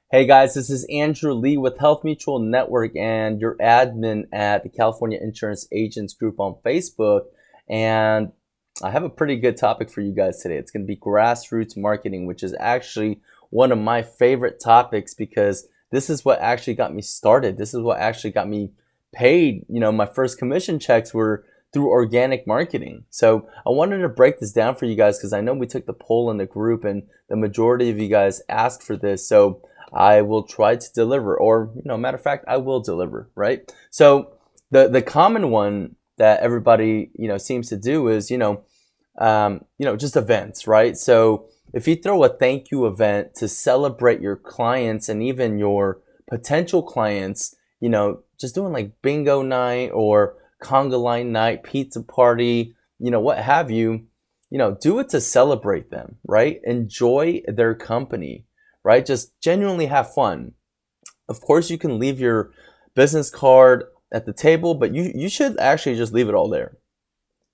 Hey guys, this is Andrew Lee with Health Mutual Network and your admin at the California Insurance Agents Group on Facebook. And I have a pretty good topic for you guys today. It's going to be grassroots marketing, which is actually one of my favorite topics because this is what actually got me started. This is what actually got me paid. My first commission checks were through organic marketing. So I wanted to break this down for you guys because I know we took the poll in the group and the majority of you guys asked for this. So I will try to deliver, or matter of fact, I will deliver, right? So the common one that everybody seems to do is just events, right? So if you throw a thank you event to celebrate your clients and even your potential clients, just doing like bingo night or conga line night, pizza party, what have you, do it to celebrate them, right? Enjoy their company, right? Just genuinely have fun. Of course, you can leave your business card at the table, but you should actually just leave it all there.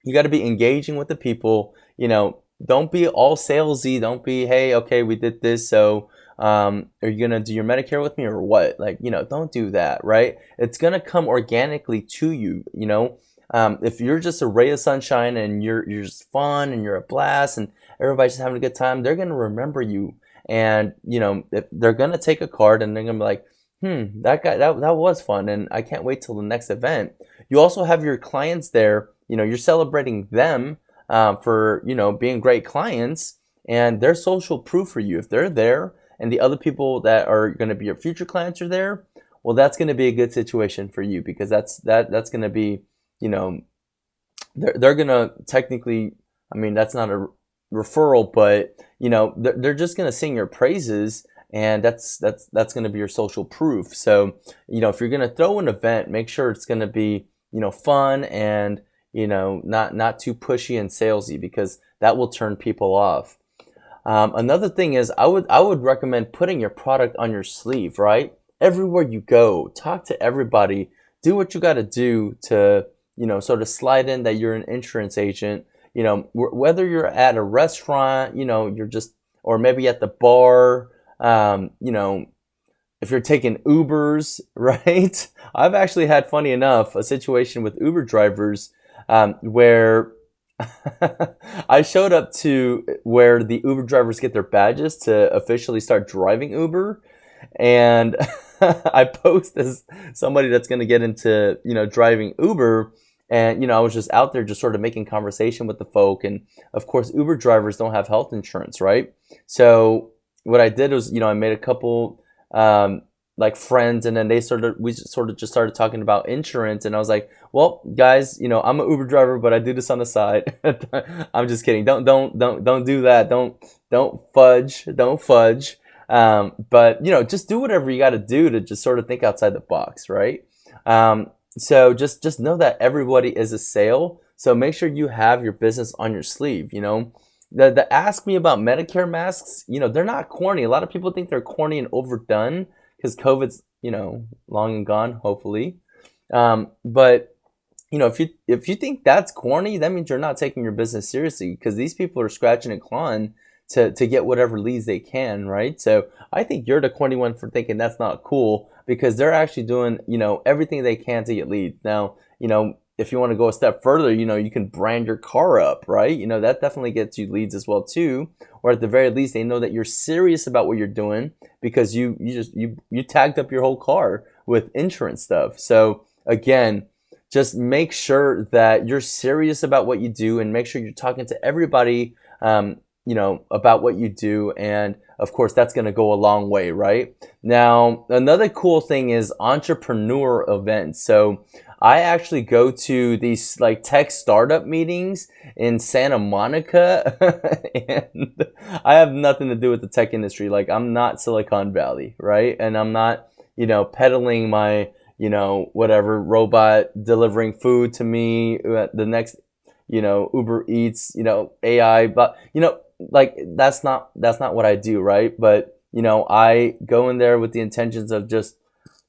You got to be engaging with the people. Don't be all salesy. Don't be, hey, okay, we did this, so are you gonna do your Medicare with me or what? Like, don't do that, right? It's gonna come organically to you. If you're just a ray of sunshine and you're just fun and you're a blast and everybody's just having a good time, they're gonna remember you. And if they're gonna take a card and they're gonna be like, that guy, that was fun, and I can't wait till the next event. You also have your clients there. You're celebrating them for being great clients, and they're social proof for you. If they're there and the other people that are going to be your future clients are there, well, that's going to be a good situation for you because that's going to be, they're going to technically, I mean, that's not a referral, but they're just going to sing your praises, and that's going to be your social proof. So if you're going to throw an event, make sure it's going to be fun and not too pushy and salesy, because that will turn people off. Another thing is I would recommend putting your product on your sleeve, right? Everywhere you go, talk to everybody, do what you got to do to sort of slide in that you're an insurance agent. Whether you're at a restaurant, you're just, or maybe at the bar, if you're taking Ubers, right? I've actually had, funny enough, a situation with Uber drivers where I showed up to where the Uber drivers get their badges to officially start driving Uber. And I post as somebody that's going to get into, driving Uber. And, I was just out there just sort of making conversation with the folk. And of course, Uber drivers don't have health insurance, right? So what I did was, I made a couple like friends, and then we sort of just started talking about insurance. And I was like, well, guys, I'm an Uber driver, but I do this on the side. I'm just kidding. Don't do that. Don't fudge. But just do whatever you got to do to just sort of think outside the box, right? So just know that everybody is a sale. So make sure you have your business on your sleeve. The ask me about Medicare masks, they're not corny. A lot of people think they're corny and overdone because COVID's, long and gone, hopefully. But if you think that's corny, that means you're not taking your business seriously, because these people are scratching and clawing to get whatever leads they can, right? So I think you're the corny one for thinking that's not cool, because they're actually doing, everything they can to get leads. Now, if you want to go a step further, you can brand your car up, right? That definitely gets you leads as well too. Or at the very least, they know that you're serious about what you're doing, because you tagged up your whole car with insurance stuff. So again, just make sure that you're serious about what you do, and make sure you're talking to everybody, about what you do. And of course, that's going to go a long way, right? Now, another cool thing is entrepreneur events. So I actually go to these like tech startup meetings in Santa Monica, and I have nothing to do with the tech industry. Like, I'm not Silicon Valley, right? And I'm not, peddling my, whatever robot delivering food to me, the next, Uber Eats, AI, but, like that's not what I do, right? But, I go in there with the intentions of just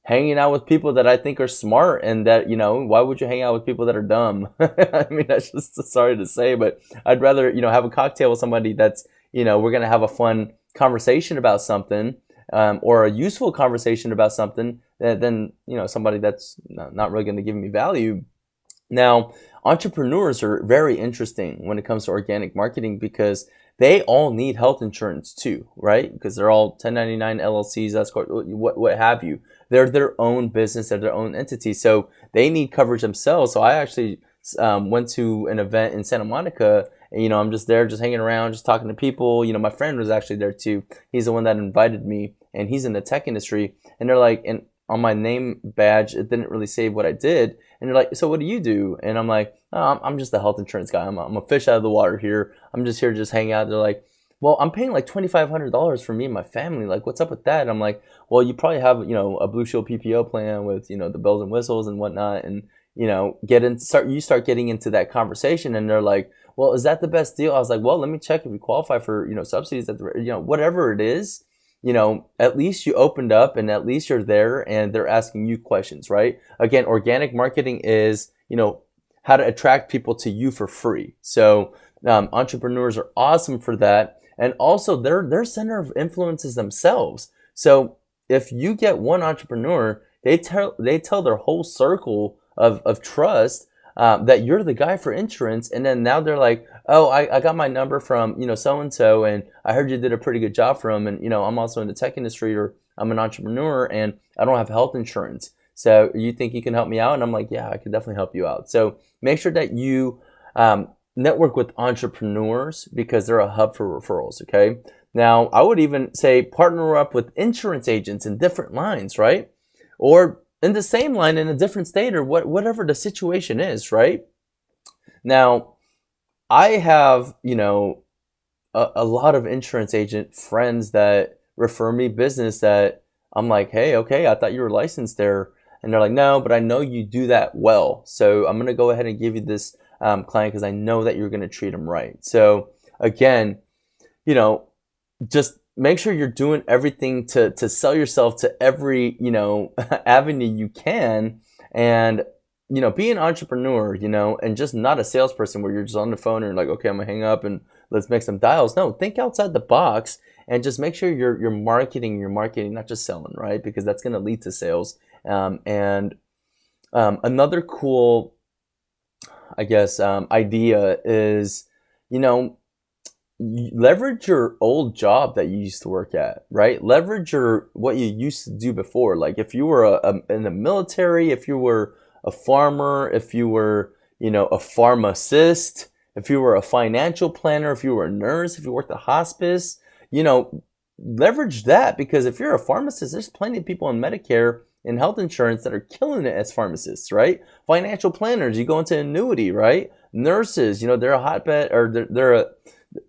hanging out with people that I think are smart, and that, why would you hang out with people that are dumb? I mean, that's just sorry to say, but I'd rather, have a cocktail with somebody that's, we're going to have a fun conversation about something, or a useful conversation about something than somebody that's not really going to give me value. Now, entrepreneurs are very interesting when it comes to organic marketing because they all need health insurance too, right? Because they're all 1099 LLCs, S corp, what have you. They're their own business, they're their own entity, so they need coverage themselves. So I actually went to an event in Santa Monica. And, I'm just there, just hanging around, just talking to people. My friend was actually there too. He's the one that invited me, and he's in the tech industry. And they're like, and on my name badge, it didn't really say what I did. And they're like, so what do you do? And I'm like, oh, I'm just a health insurance guy. I'm a fish out of the water here. I'm just here to just hang out. They're like, well, I'm paying like $2,500 for me and my family. Like, what's up with that? And I'm like, well, you probably have, a Blue Shield PPO plan with, the bells and whistles and whatnot. And, you start getting into that conversation, and they're like, well, is that the best deal? I was like, well, let me check if you qualify for, subsidies at the, whatever it is. At least you opened up, and at least you're there, and they're asking you questions, right? Again, organic marketing is, how to attract people to you for free. So entrepreneurs are awesome for that. And also their center of influence is themselves. So if you get one entrepreneur, they tell their whole circle of trust that you're the guy for insurance. And then now they're like, oh, I got my number from, so-and-so, and I heard you did a pretty good job for them. And, I'm also in the tech industry, or I'm an entrepreneur, and I don't have health insurance. So you think you can help me out? And I'm like, yeah, I can definitely help you out. So make sure that you network with entrepreneurs, because they're a hub for referrals, okay? Now, I would even say partner up with insurance agents in different lines, right? Or in the same line in a different state, or whatever the situation is, right? Now, I have, a lot of insurance agent friends that refer me business that I'm like, hey, okay, I thought you were licensed there. And they're like, no, but I know you do that well. So I'm going to go ahead and give you this client because I know that you're going to treat them right. So again, just make sure you're doing everything to sell yourself to every, avenue you can. And, be an entrepreneur, and just not a salesperson where you're just on the phone and you're like, okay, I'm going to hang up and let's make some dials. No, think outside the box and just make sure you're marketing, not just selling, right? Because that's going to lead to sales. And another cool, I guess, idea is, leverage your old job that you used to work at, right? Leverage what you used to do before. Like if you were in the military, if you were a farmer, if you were, a pharmacist, if you were a financial planner, if you were a nurse, if you worked at hospice, leverage that, because if you're a pharmacist, there's plenty of people in Medicare and health insurance that are killing it as pharmacists, right? Financial planners, you go into annuity, right? Nurses, they're a hotbed, or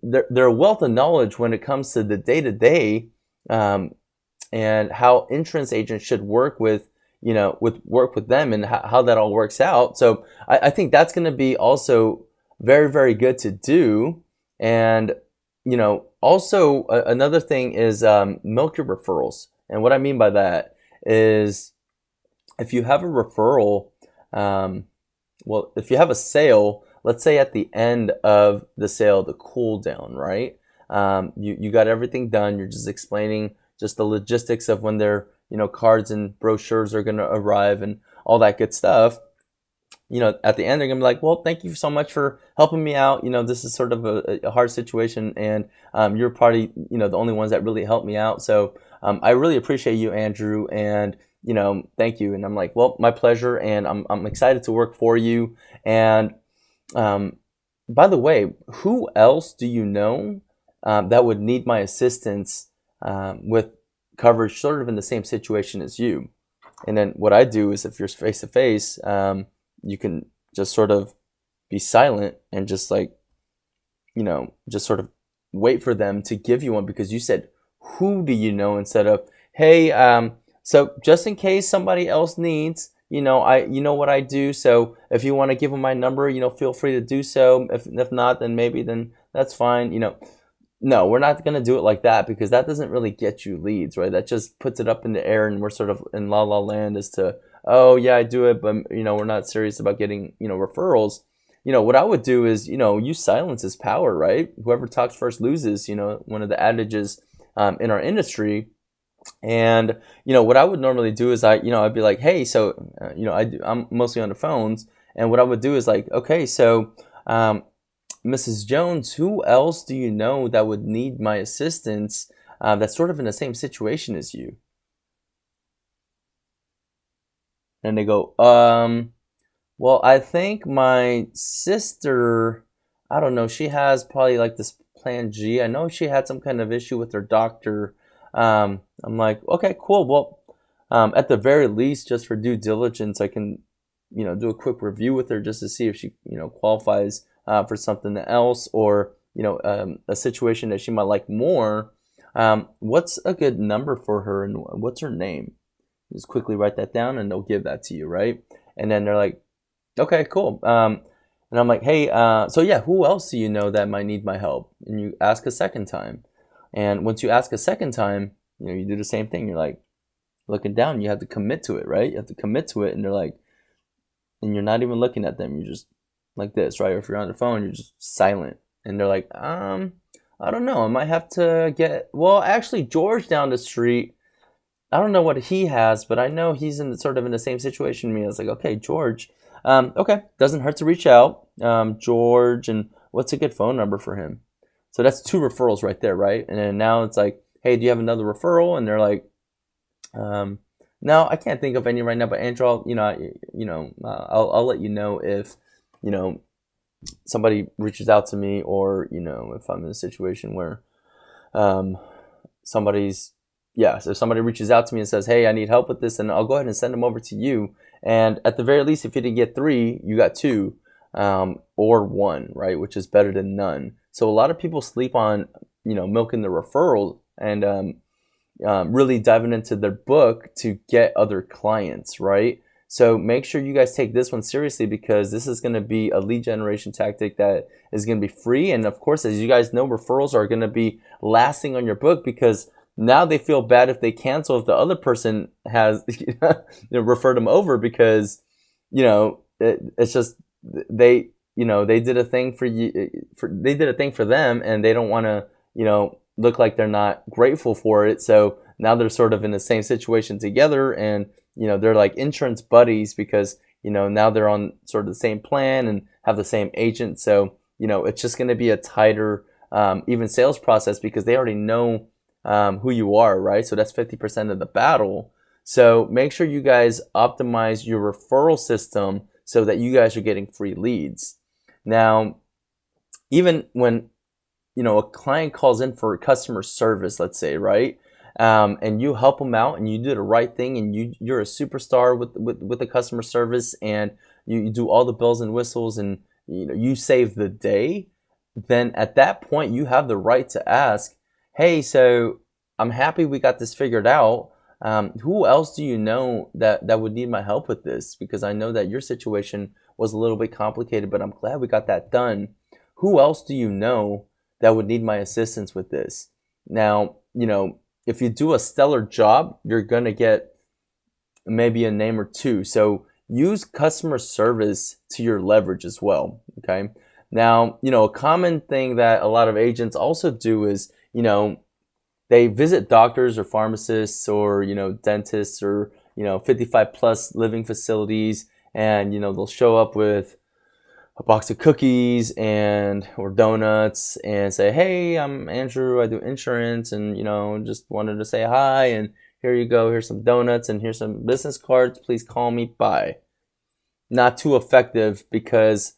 they're a wealth of knowledge when it comes to the day-to-day and how insurance agents should work with them, and how that all works out. So I think that's going to be also very, very good to do. And also another thing is milk your referrals. And what I mean by that is, if you have a referral, if you have a sale, let's say at the end of the sale, the cool down, right? You got everything done. You're just explaining just the logistics of when their cards and brochures are going to arrive and all that good stuff. At the end, they're going to be like, well, thank you so much for helping me out. This is sort of a hard situation, and you're probably, the only ones that really helped me out. So I really appreciate you, Andrew, and, thank you. And I'm like, well, my pleasure, and I'm excited to work for you. And by the way, who else do you know that would need my assistance with coverage sort of in the same situation as you? And then what I do is, if you're face to face, you can just sort of be silent and just just sort of wait for them to give you one, because you said, who do you know, instead of, hey, so just in case somebody else needs, you know what I do. So if you want to give them my number, feel free to do so. If not, then that's fine. No, we're not going to do it like that, because that doesn't really get you leads, right? That just puts it up in the air, and we're sort of in la la land as to, oh yeah, I do it, but we're not serious about getting, referrals. What I would do is, use silence as power, right? Whoever talks first loses, one of the adages in our industry. And what I would normally do is I'd be like, hey, so I'm mostly on the phones, and what I would do is like, okay, so Mrs. Jones, who else do you know that would need my assistance, that's sort of in the same situation as you? And they go, well, I think my sister, I don't know, she has probably like this plan G. I know she had some kind of issue with her doctor. I'm like, okay, cool. Well, at the very least, just for due diligence, I can, do a quick review with her just to see if she, qualifies for something else, or, a situation that she might like more. What's a good number for her, and what's her name? Just quickly write that down, and they'll give that to you, right? And then they're like, okay, cool. And I'm like, hey, so yeah, who else do you know that might need my help? And you ask a second time. And once you ask a second time, you do the same thing. You're like looking down. You have to commit to it, right? You have to commit to it. And they're like, and you're not even looking at them. You're just like this, right? Or if you're on the phone, you're just silent. And they're like, I don't know. I might have to well, actually, George down the street, I don't know what he has, but I know he's sort of in the same situation as me. I was like, okay, George. Okay, doesn't hurt to reach out. George, and what's a good phone number for him? So that's two referrals right there, right? And then now it's like, hey, do you have another referral? And they're like, no, I can't think of any right now. But Andrew, I'll let you know if somebody reaches out to me, or if I'm in a situation where somebody's so if somebody reaches out to me and says, hey, I need help with this, and I'll go ahead and send them over to you. And at the very least, if you didn't get 3, you got 2, or 1, right? Which is better than none. So a lot of people sleep on, milking the referral, and really diving into their book to get other clients, right? So make sure you guys take this one seriously, because this is going to be a lead generation tactic that is going to be free. And of course, as you guys know, referrals are going to be lasting on your book, because now they feel bad if they cancel if the other person has referred them over, because it's just they did a thing for you, they did a thing for them, and they don't want to look like they're not grateful for it. So now they're sort of in the same situation together, and they're like insurance buddies, because now they're on sort of the same plan and have the same agent. So it's just going to be a tighter even sales process, because they already know who you are, right? So that's 50% of the battle. So make sure you guys optimize your referral system so that you guys are getting free leads. Now, even when a client calls in for customer service, let's say, right? And you help them out, and you do the right thing, and you're a superstar with the customer service, and you do all the bells and whistles, and you save the day. Then at that point, you have the right to ask, hey, so I'm happy we got this figured out. Who else do you know that would need my help with this? Because I know that your situation was a little bit complicated, but I'm glad we got that done. Who else do you know that would need my assistance with this? Now, if you do a stellar job, you're going to get maybe a name or 2. So use customer service to your leverage as well, okay? Now, a common thing that a lot of agents also do is, they visit doctors or pharmacists, or, dentists, or, 55 plus living facilities, and, they'll show up with a box of cookies or donuts, and say, hey, I'm Andrew, I do insurance, and just wanted to say hi, and here you go, here's some donuts, and here's some business cards, please call me, bye. Not too effective, because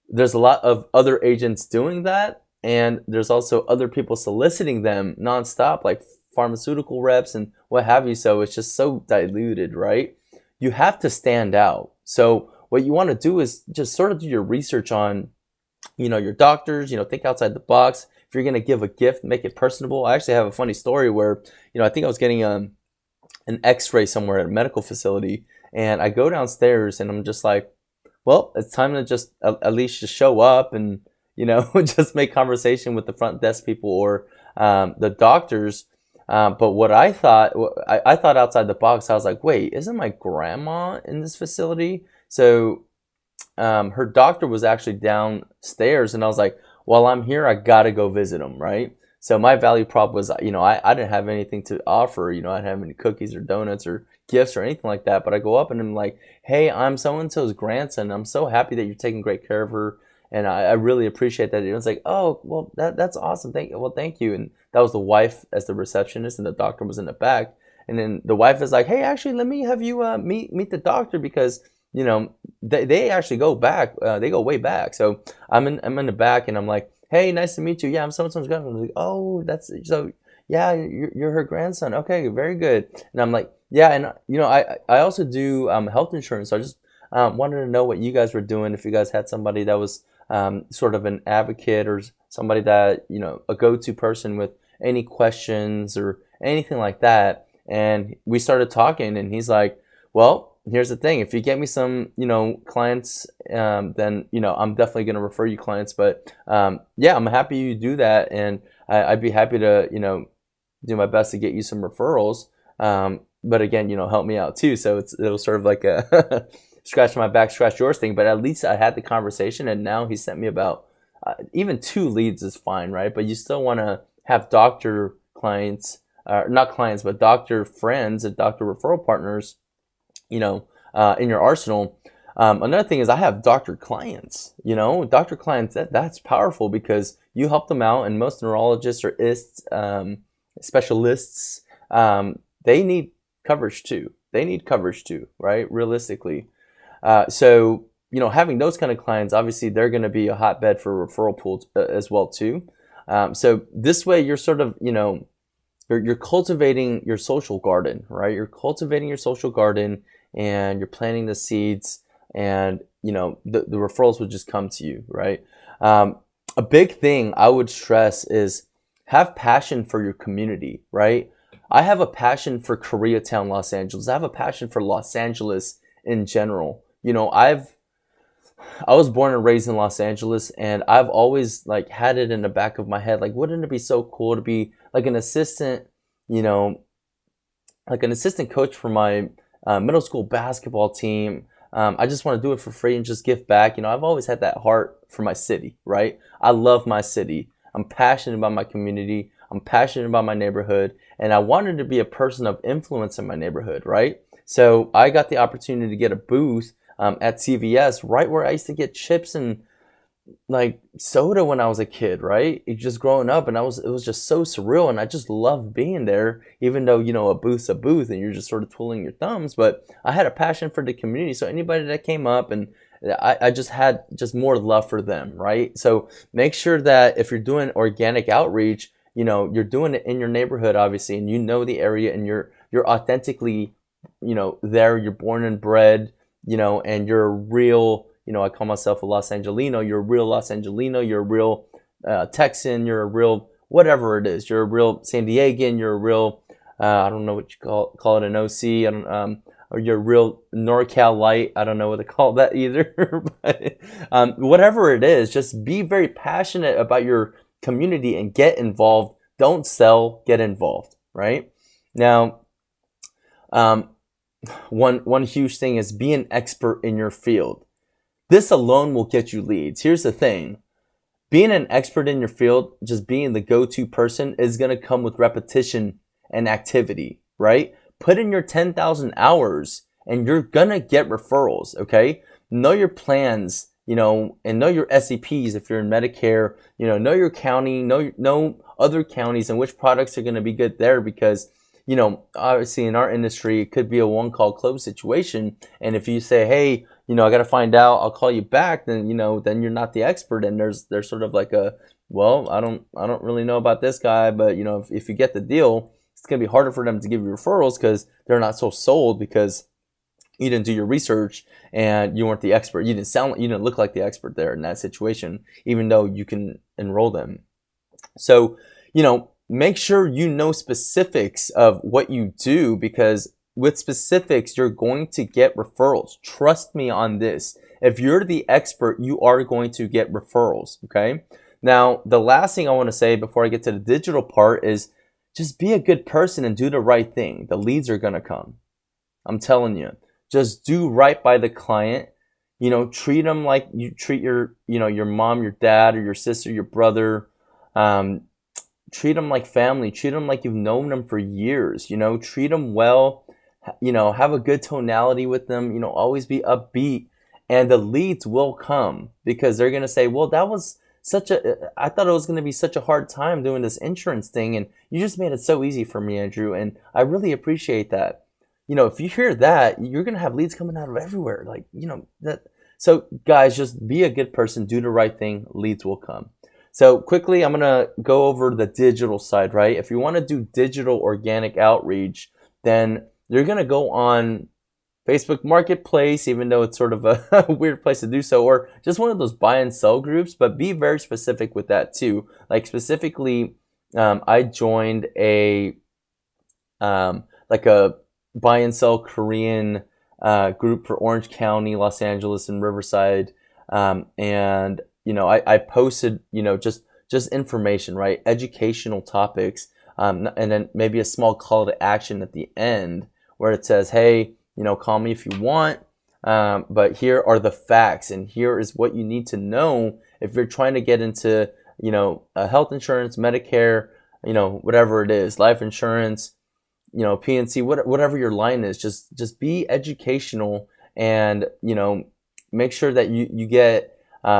there's a lot of other agents doing that, and there's also other people soliciting them nonstop, like pharmaceutical reps and what have you. So it's just so diluted, right? You have to stand out. So what you want to do is just sort of do your research on, your doctors, think outside the box. If you're going to give a gift, make it personable. I actually have a funny story where, I think I was getting an x-ray somewhere at a medical facility, and I go downstairs and I'm just like, well, it's time to just at least just show up and, just make conversation with the front desk people, or the doctors. But what I thought outside the box. I was like, wait, isn't my grandma in this facility? So her doctor was actually downstairs, and I was like, while I'm here, I gotta go visit him, right? So my value prop was, I didn't have anything to offer. I didn't have any cookies or donuts or gifts or anything like that. But I go up and I'm like, hey, I'm so and so's grandson. I'm so happy that you're taking great care of her, and I really appreciate that. It was like, oh, well, that's awesome. Thank you. And that was the wife as the receptionist, and the doctor was in the back. And then the wife is like, hey, actually, let me have you meet the doctor, because they actually go back. They go way back. So I'm in the back, and I'm like, hey, nice to meet you. Yeah, I'm so and so's grandson. I'm like, oh, that's so. Yeah, you're her grandson. Okay, very good. And I'm like, yeah, and I also do health insurance. So I just wanted to know what you guys were doing. If you guys had somebody that was sort of an advocate, or somebody that a go-to person with any questions or anything like that. And we started talking, and he's like, well, here's the thing. If you get me some, clients, then, I'm definitely going to refer you clients. But yeah, I'm happy you do that. And I'd be happy to, do my best to get you some referrals. But again, help me out too. So it'll sort of like a scratch my back, scratch yours thing. But at least I had the conversation, and now he sent me about even 2 leads is fine, right? But you still want to have doctor clients, not clients, but doctor friends and doctor referral partners, in your arsenal. Another thing is I have doctor clients. Doctor clients, that's powerful, because you help them out, and most neurologists or specialists, they need coverage too. Right? Realistically. So, having those kind of clients, obviously they're going to be a hotbed for referral pools as well too. So this way you're sort of, you're cultivating your social garden, right? You're cultivating your social garden, and you're planting the seeds, and, the referrals would just come to you, right? A big thing I would stress is have passion for your community, right? I have a passion for Koreatown, Los Angeles. I have a passion for Los Angeles in general. I was born and raised in Los Angeles, and I've always had it in the back of my head, wouldn't it be so cool to be an assistant, an assistant coach for my middle school basketball team. I just want to do it for free and just give back. I've always had that heart for my city, right? I love my city. I'm passionate about my community. I'm passionate about my neighborhood, and I wanted to be a person of influence in my neighborhood, right? So I got the opportunity to get a booth at CVS, right where I used to get chips and soda when I was a kid, right? Just growing up, and it was just so surreal, and I just loved being there, even though a booth's a booth and you're just sort of twiddling your thumbs. But I had a passion for the community, so anybody that came up, and I just had just more love for them, right? So make sure that if you're doing organic outreach, you're doing it in your neighborhood, obviously, and the area, and you're authentically, there. You're born and bred, and you're a real, I call myself a Los Angelino. You're a real Los Angelino. You're a real Texan. You're a real whatever it is. You're a real San Diegan. You're a real I don't know what you call it, an OC. I don't or you're a real NorCal light. I don't know what to call that either. But whatever it is, just be very passionate about your community and get involved. Don't sell, get involved, right? Now, one huge thing is be an expert in your field. This alone will get you leads. Here's the thing. Being an expert in your field, just being the go-to person, is going to come with repetition and activity, right? Put in your 10,000 hours and you're going to get referrals, okay? Know your plans, and know your SEPs if you're in Medicare, know your county, know other counties and which products are going to be good there, because obviously in our industry, it could be a one-call close situation. And if you say, hey, I got to find out, I'll call you back, then, then you're not the expert. And there's sort of like well, I don't really know about this guy, but, if you get the deal, it's going to be harder for them to give you referrals because they're not so sold, because you didn't do your research and you weren't the expert. You didn't look like the expert there in that situation, even though you can enroll them. So, make sure you know specifics of what you do, because with specifics, you're going to get referrals. Trust me on this. If you're the expert, you are going to get referrals, okay? Now, the last thing I want to say before I get to the digital part is just be a good person and do the right thing. The leads are going to come. I'm telling you. Just do right by the client. Treat them like you treat your mom, your dad, or your sister, your brother. treat them like family, treat them like you've known them for years, treat them well, have a good tonality with them, always be upbeat, and the leads will come because they're going to say, well, that was I thought it was going to be such a hard time doing this insurance thing, and you just made it so easy for me, Andrew, and I really appreciate that. If you hear that, you're going to have leads coming out of everywhere. Like, that. So guys, just be a good person, do the right thing, leads will come. So quickly, I'm going to go over the digital side, right? If you want to do digital organic outreach, then you're going to go on Facebook Marketplace, even though it's sort of a weird place to do so, or just one of those buy and sell groups, but be very specific with that too. Like specifically, I joined a buy and sell Korean group for Orange County, Los Angeles, and Riverside. And I posted, just information, right? Educational topics, and then maybe a small call to action at the end where it says, hey, call me if you want, but here are the facts, and here is what you need to know if you're trying to get into, health insurance, Medicare, whatever it is, life insurance, PNC, whatever your line is. Just be educational, and make sure that you get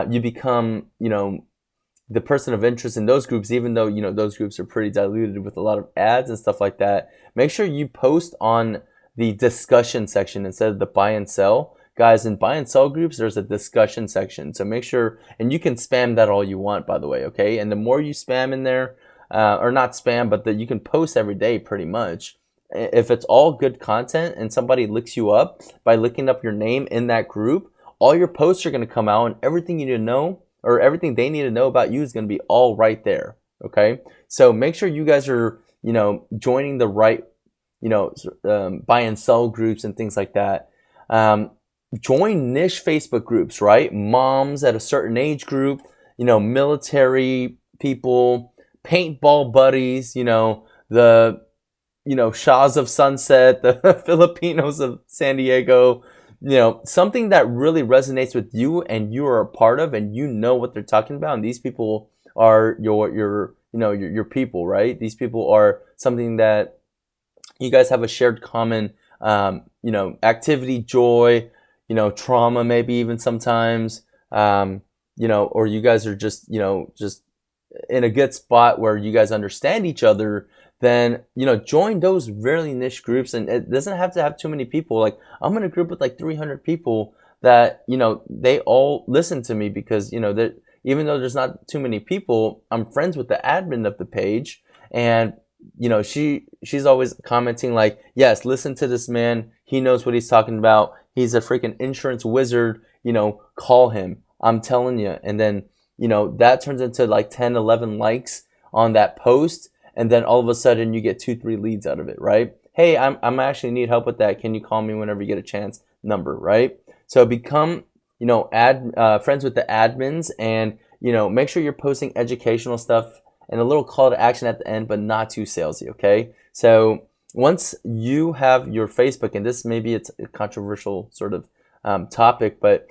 you become the person of interest in those groups, even though those groups are pretty diluted with a lot of ads and stuff like that. Make sure you post on the discussion section instead of the buy and sell. Guys, in buy and sell groups, there's a discussion section. So make sure, and you can spam that all you want, by the way, okay? And the more you spam in there, or not spam, but that you can post every day pretty much. If it's all good content and somebody looks you up by looking up your name in that group, all your posts are going to come out, and everything you need to know, or everything they need to know about you, is going to be all right there, okay? So make sure you guys are, joining the right buy and sell groups and things like that. Join niche Facebook groups, right? Moms at a certain age group, military people, paintball buddies, the, Shahs of Sunset, the Filipinos of San Diego, something that really resonates with you and you are a part of, and what they're talking about. And these people are your people, right? These people are something that you guys have a shared common, activity, joy, trauma, maybe even sometimes, or you guys are just in a good spot where you guys understand each other. Then, join those really niche groups, and it doesn't have to have too many people. Like, I'm in a group with like 300 people that, they all listen to me because, that even though there's not too many people, I'm friends with the admin of the page, and she's always commenting like, yes, listen to this man. He knows what he's talking about. He's a freaking insurance wizard. Call him. I'm telling you. And then, that turns into like 10, 11 likes on that post. And then all of a sudden you get 2-3 leads out of it, right? Hey, I'm actually need help with that. Can you call me whenever you get a chance? Number, right? So become, friends with the admins, and, make sure you're posting educational stuff and a little call to action at the end, but not too salesy, okay? So once you have your Facebook, and this maybe it's a controversial sort of topic, but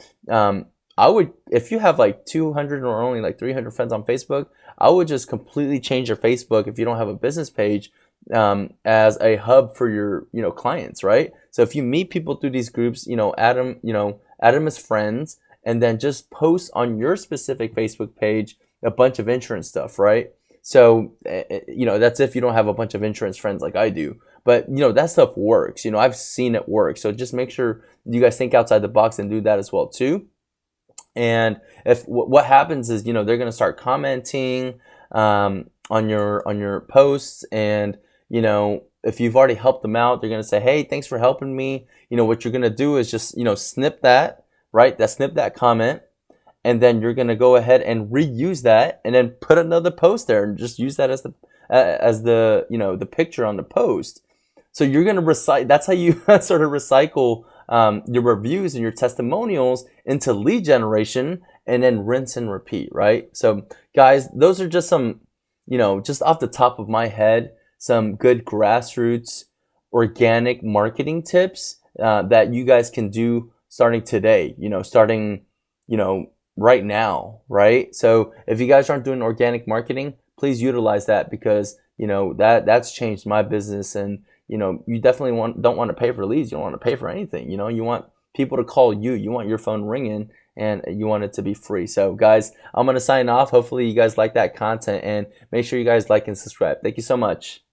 I would, if you have like 200 or only like 300 friends on Facebook, I would just completely change your Facebook, if you don't have a business page, as a hub for your, clients, right? So if you meet people through these groups, add them as friends, and then just post on your specific Facebook page a bunch of insurance stuff, right? So, that's if you don't have a bunch of insurance friends like I do. But, that stuff works. I've seen it work. So just make sure you guys think outside the box and do that as well too. And if what happens is, they're going to start commenting on your posts, and, if you've already helped them out, they're going to say, hey, thanks for helping me. What you're going to do is just, snip that, right? Snip that comment. And then you're going to go ahead and reuse that, and then put another post there, and just use that as the the picture on the post. So you're going to recycle. That's how you sort of recycle your reviews and your testimonials into lead generation, and then rinse and repeat, right? So guys, those are just some, just off the top of my head, some good grassroots organic marketing tips that you guys can do starting today, starting right now, right? So if you guys aren't doing organic marketing, please utilize that, because that's changed my business. And you definitely don't want to pay for leads. You don't want to pay for anything. You want people to call you. You want your phone ringing, and you want it to be free. So guys, I'm going to sign off. Hopefully you guys like that content, and make sure you guys like and subscribe. Thank you so much.